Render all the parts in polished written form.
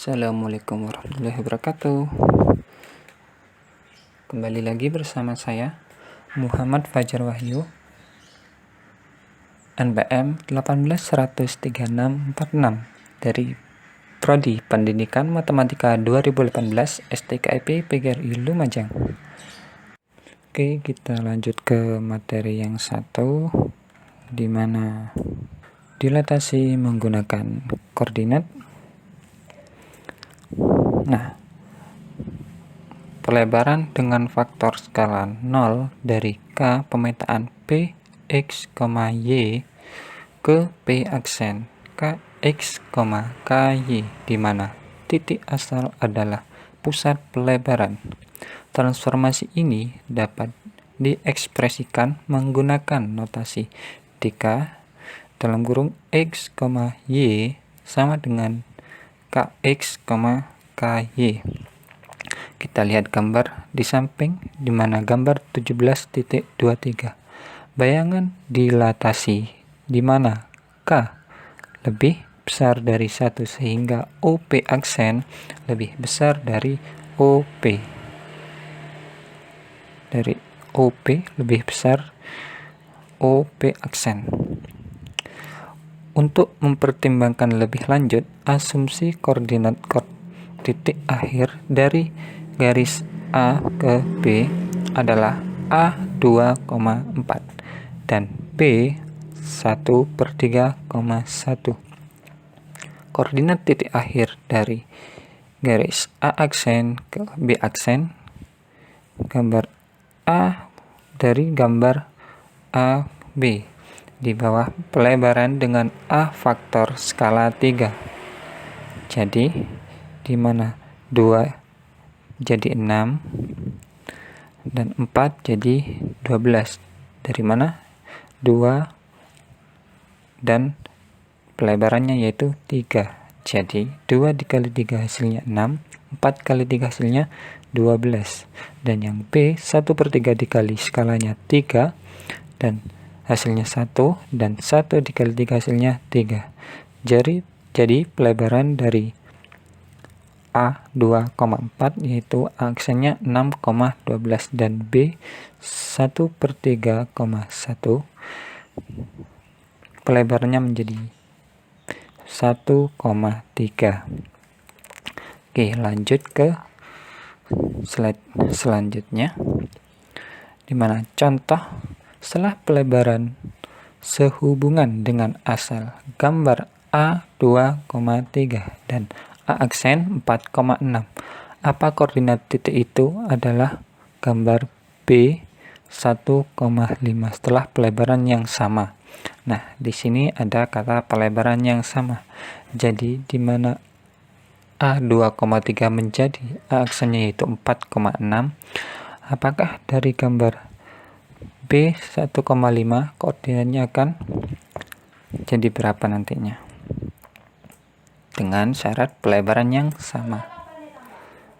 Assalamualaikum warahmatullahi wabarakatuh. Kembali lagi bersama saya Muhammad Fajar Wahyu, NPM 1813646 dari Prodi Pendidikan Matematika 2018 STKIP PGRI Lumajang. Oke, kita lanjut ke materi yang satu, di mana dilatasi menggunakan koordinat. Nah, pelebaran dengan faktor skala 0 dari K pemetaan P, X, Y ke P aksen K, X, KY, di mana titik asal adalah pusat pelebaran. Transformasi ini dapat diekspresikan menggunakan notasi dk dalam kurung X, Y sama dengan KX, KY. Kita lihat gambar di samping, di mana gambar 17.23. Bayangan dilatasi di mana K lebih besar dari 1 sehingga OP aksen lebih besar dari OP. Dari OP lebih besar OP aksen. Untuk mempertimbangkan lebih lanjut, asumsi koordinat titik akhir dari garis A ke B adalah A2,4 dan B 1/3,1. Koordinat titik akhir dari garis A aksen ke B aksen, gambar A dari gambar AB di bawah pelebaran dengan A faktor skala 3. Jadi di mana 2 jadi 6 dan 4 jadi 12. Dari mana? 2 dan pelebarannya yaitu 3. Jadi 2 dikali 3 hasilnya 6, 4 kali 3 hasilnya 12. Dan yang B 1/3 dikali skalanya 3 dan hasilnya 1, dan 1 dikali 3 hasilnya 3. Jadi pelebaran dari A2,4 yaitu aksennya 6,12 dan B 1/3,1 pelebarannya menjadi 1,3. Oke, lanjut ke slide selanjutnya, di mana contoh setelah pelebaran sehubungan dengan asal gambar A2,3 dan A aksen 4,6. Apa koordinat titik itu? Adalah gambar B 1,5 setelah pelebaran yang sama. Nah, di sini ada kata pelebaran yang sama. Jadi di mana A2,3 menjadi A aksennya yaitu 4,6. Apakah dari gambar B 1,5 koordinatnya akan jadi berapa nantinya? Dengan syarat pelebaran yang sama.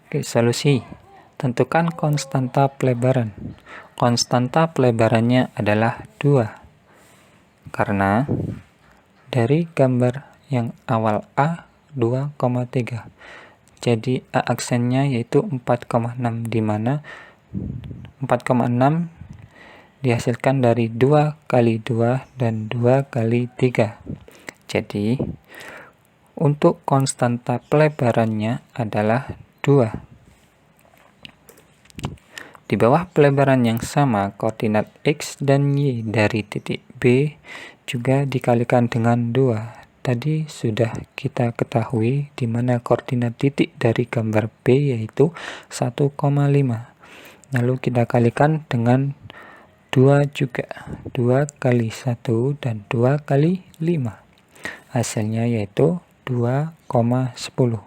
Oke, solusi. Tentukan konstanta pelebaran. Konstanta pelebarannya adalah 2. Karena dari gambar yang awal A 2,3. Jadi A aksennya yaitu 4,6, di mana 4,6 dihasilkan dari 2 kali 2 dan 2 kali 3. Jadi untuk konstanta pelebarannya adalah 2. Di bawah pelebaran yang sama, koordinat X dan Y dari titik B juga dikalikan dengan 2. Tadi sudah kita ketahui di mana koordinat titik dari gambar B yaitu 1,5. Lalu kita kalikan dengan 2 juga. 2 kali 1 dan 2 kali 5. Hasilnya yaitu 2,10.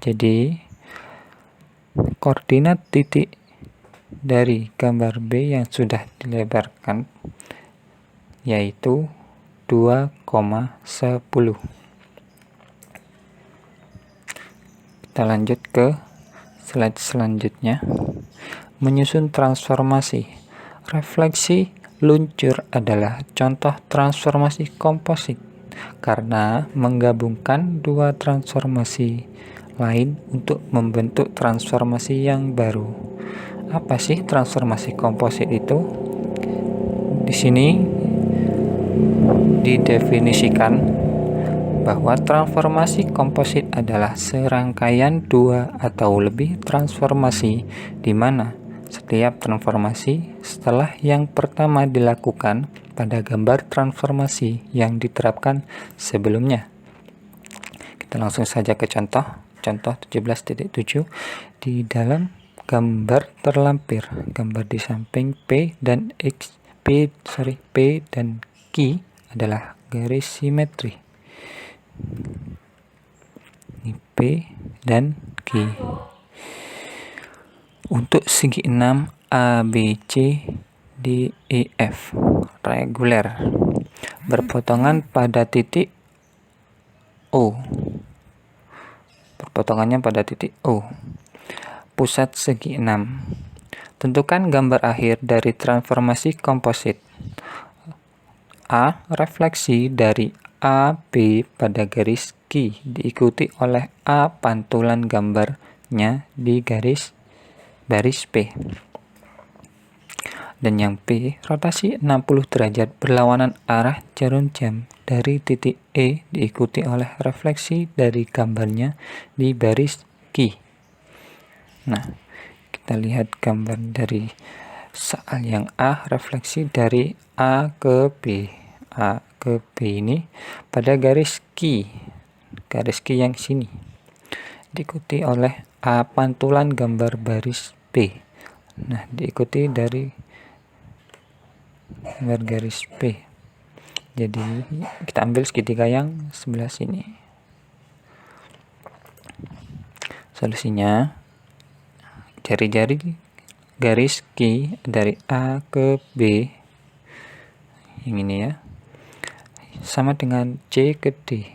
Jadi koordinat titik dari gambar B yang sudah dilebarkan yaitu 2,10. Kita lanjut ke slide selanjutnya. Menyusun transformasi. Refleksi luncur adalah contoh transformasi komposit karena menggabungkan dua transformasi lain untuk membentuk transformasi yang baru. Apa sih transformasi komposit itu? Di sini didefinisikan bahwa transformasi komposit adalah serangkaian dua atau lebih transformasi di mana setiap transformasi setelah yang pertama dilakukan pada gambar transformasi yang diterapkan sebelumnya. Kita langsung saja ke contoh 17.7. Di dalam gambar terlampir, gambar di samping P dan Q adalah garis simetri. Ini P dan Q. Untuk segi 6 ABC DEF reguler berpotongan pada titik O. Perpotongannya pada titik O. Pusat segi 6. Tentukan gambar akhir dari transformasi komposit. A. Refleksi dari AB pada garis Q diikuti oleh A pantulan gambarnya di garis baris P. Dan yang P, rotasi 60 derajat berlawanan arah jarum jam dari titik E diikuti oleh refleksi dari gambarnya di baris Q. Nah, kita lihat gambar dari soal yang A, refleksi dari A ke B. A ke B ini pada garis Q yang sini. Diikuti oleh A pantulan gambar baris P. Nah, diikuti dari gambar garis P. Jadi kita ambil segitiga yang sebelah sini. Solusinya jari-jari garis Q dari A ke B yang ini ya sama dengan C ke D.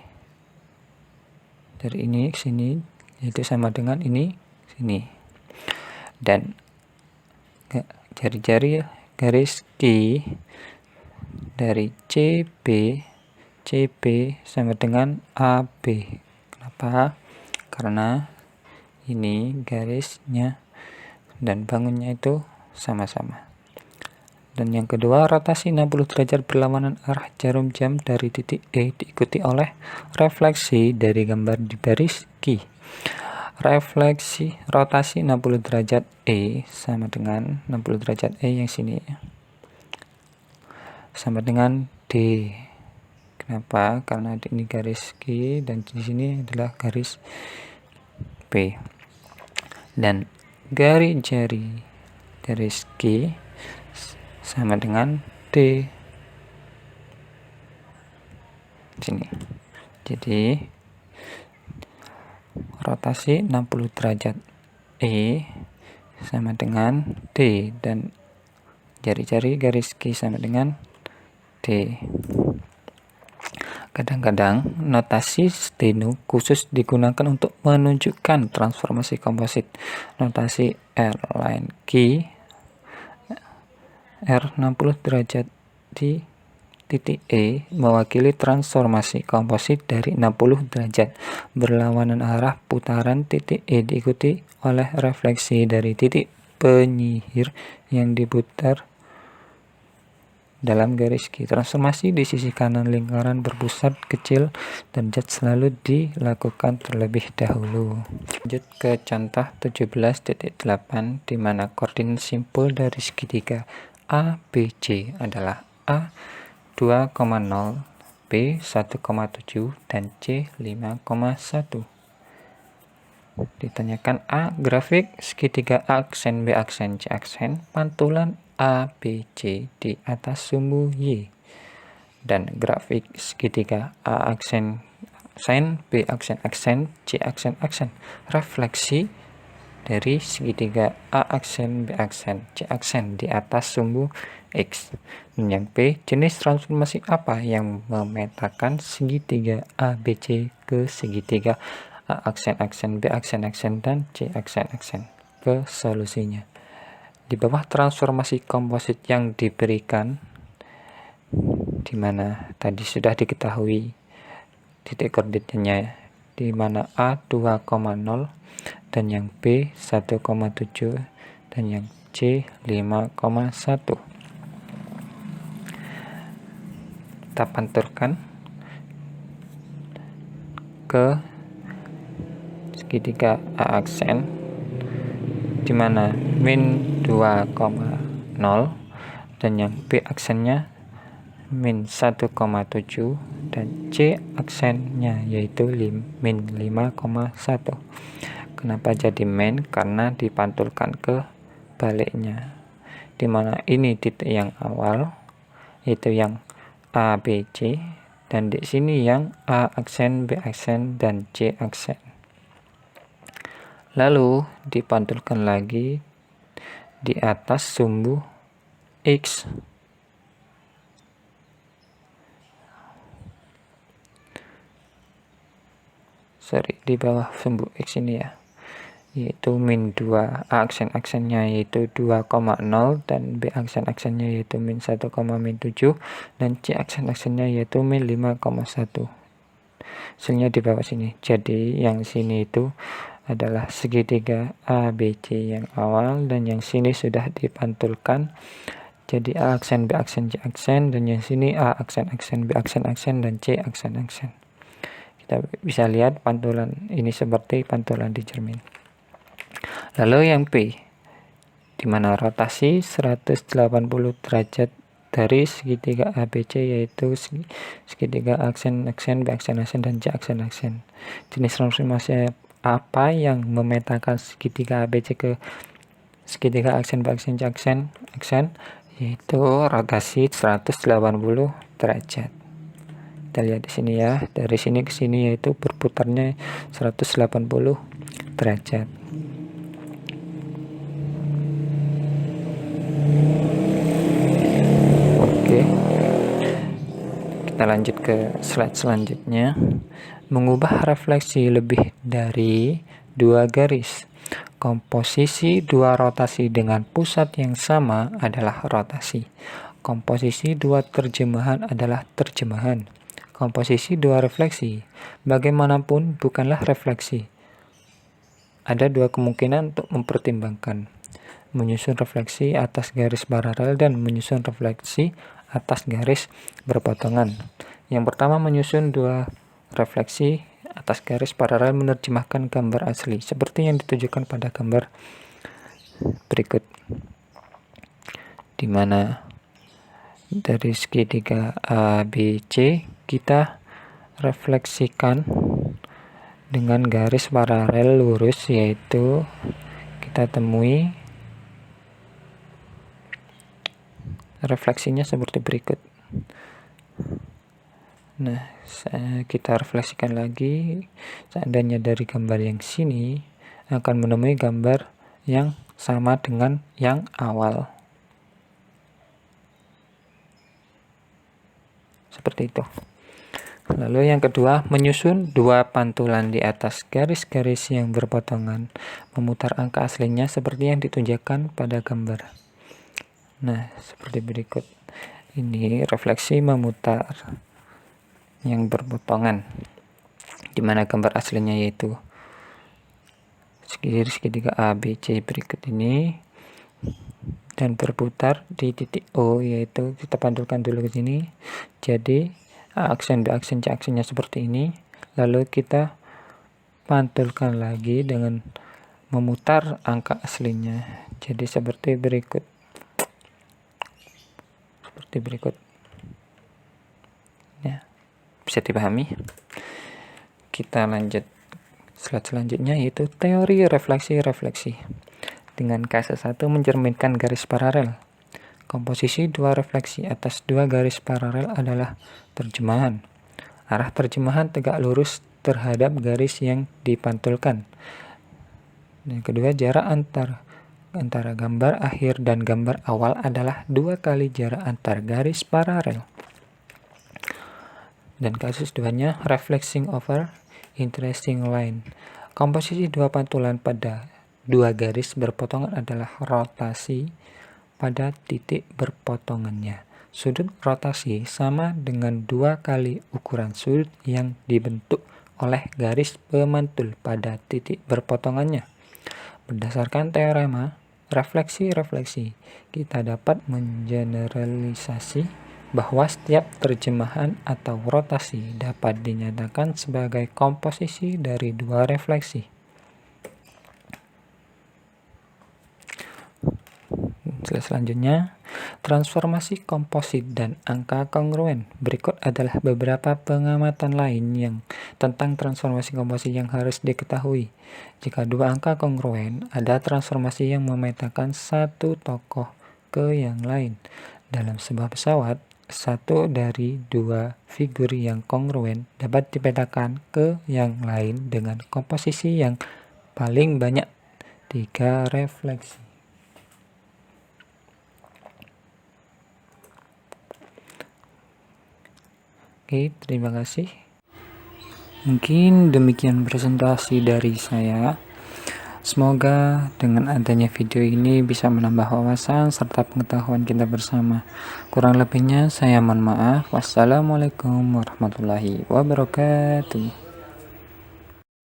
Dari ini ke sini yaitu sama dengan ini sini. Dan jari-jari garis Q dari CB sama dengan AB. Kenapa? Karena ini garisnya dan bangunnya itu sama-sama. Dan yang kedua, rotasi 60 derajat berlawanan arah jarum jam dari titik E diikuti oleh refleksi dari gambar di baris Q. Refleksi rotasi 60 derajat E sama dengan 60 derajat E yang sini sama dengan D. Kenapa? Karena ini garis Q dan di sini adalah garis P. Dan jari garis Q sama dengan D sini. Jadi rotasi 60 derajat E sama dengan D dan jari-jari garis Q sama dengan D. Kadang-kadang notasi steno khusus digunakan untuk menunjukkan transformasi komposit. Notasi R line Q R 60 derajat di titik E mewakili transformasi komposit dari 60 derajat berlawanan arah putaran titik E diikuti oleh refleksi dari titik penyihir yang diputar dalam garis Q. Transformasi di sisi kanan lingkaran berpusat kecil dan jet selalu dilakukan terlebih dahulu. Lanjut ke contoh 17.8 di mana koordinat simpul dari segitiga ABC adalah A 2,0, B 1,7 dan C 5,1. Ditanyakan A, grafik segitiga A aksen B aksen C aksen pantulan ABC di atas sumbu Y, dan grafik segitiga A aksen B aksen C aksen refleksi dari segitiga A aksen B aksen C aksen di atas sumbu X. Dan yang P, jenis transformasi apa yang memetakan segitiga ABC ke segitiga A aksen B aksen dan C aksen ke solusinya. Di bawah transformasi komposit yang diberikan, di mana tadi sudah diketahui titik koordinatnya di mana A 2,0 dan yang B 1,7 dan yang C 5,1. Kita pantulkan ke segitiga A aksen, di mana min 2,0 dan yang B aksennya min 1,7 dan C aksennya yaitu min 5,1. Kenapa jadi min? Karena dipantulkan ke baliknya, di mana ini titik yang awal yaitu yang A, B, C, dan di sini yang A aksen, B aksen, dan C aksen. Lalu dipantulkan lagi di atas sumbu X. Di bawah sumbu X ini ya, yaitu min 2, A aksen-aksennya yaitu 2,0 dan B aksen-aksennya yaitu min 1,7 dan C aksen-aksennya yaitu min 5,1. Hasilnya di bawah sini. Jadi yang sini itu adalah segitiga ABC yang awal, dan yang sini sudah dipantulkan jadi A aksen, B aksen, C aksen, dan yang sini A aksen, B aksen, dan C aksen. Kita bisa lihat pantulan ini seperti pantulan di cermin. Lalu yang P, di mana rotasi 180 derajat dari segitiga ABC, yaitu segitiga aksen, B aksen, dan C aksen. Jenis transformasi apa yang memetakan segitiga ABC ke segitiga aksen, B aksen, C aksen, yaitu rotasi 180 derajat. Kita lihat di sini ya, dari sini ke sini yaitu berputarnya 180 derajat. Oke, kita lanjut ke slide selanjutnya. Mengubah refleksi lebih dari 2 garis. Komposisi 2 rotasi dengan pusat yang sama adalah rotasi. Komposisi 2 terjemahan adalah terjemahan. Komposisi 2 refleksi bagaimanapun bukanlah refleksi. Ada 2 kemungkinan untuk mempertimbangkan: menyusun refleksi atas garis paralel dan menyusun refleksi atas garis berpotongan. Yang pertama, menyusun 2 refleksi atas garis paralel menerjemahkan gambar asli seperti yang ditunjukkan pada gambar berikut, di mana dari segitiga ABC kita refleksikan dengan garis paralel lurus, yaitu kita temui refleksinya seperti berikut. Nah, kita refleksikan lagi. Seandainya dari gambar yang sini akan menemui gambar yang sama dengan yang awal. Seperti itu. Lalu yang kedua, menyusun 2 pantulan di atas garis-garis yang berpotongan, memutar angka aslinya seperti yang ditunjukkan pada gambar. Nah, seperti berikut. Ini refleksi memutar yang berpotongan, di mana gambar aslinya yaitu segitiga ABC berikut ini, dan berputar di titik O, yaitu kita pantulkan dulu ke sini. Jadi A aksen, B aksen, C aksennya seperti ini. Lalu kita pantulkan lagi dengan memutar angka aslinya. Jadi seperti berikut. Ya, bisa dipahami. Kita lanjut slide selanjutnya, yaitu teori refleksi. Dengan kasus 1 mencerminkan garis paralel. Komposisi 2 refleksi atas 2 garis paralel adalah terjemahan. Arah terjemahan tegak lurus terhadap garis yang dipantulkan. Dan kedua, jarak antara gambar akhir dan gambar awal adalah 2 kali jarak antar garis paralel. Dan kasus 2-nya, reflecting over interesting line. Komposisi 2 pantulan pada 2 garis berpotongan adalah rotasi pada titik berpotongannya. Sudut rotasi sama dengan 2 kali ukuran sudut yang dibentuk oleh garis pemantul pada titik berpotongannya. Berdasarkan teorema refleksi-refleksi, kita dapat mengeneralisasi bahwa setiap terjemahan atau rotasi dapat dinyatakan sebagai komposisi dari dua refleksi. Selanjutnya, transformasi komposit dan angka kongruen. Berikut adalah beberapa pengamatan lain tentang transformasi komposit yang harus diketahui. Jika dua angka kongruen, ada transformasi yang memetakan satu tokoh ke yang lain. Dalam sebuah pesawat, satu dari dua figur yang kongruen dapat dipetakan ke yang lain dengan komposisi yang paling banyak 3 refleksi. Oke, terima kasih. Mungkin demikian presentasi dari saya. Semoga dengan adanya video ini bisa menambah wawasan serta pengetahuan kita bersama. Kurang lebihnya saya mohon maaf. Wassalamualaikum warahmatullahi wabarakatuh.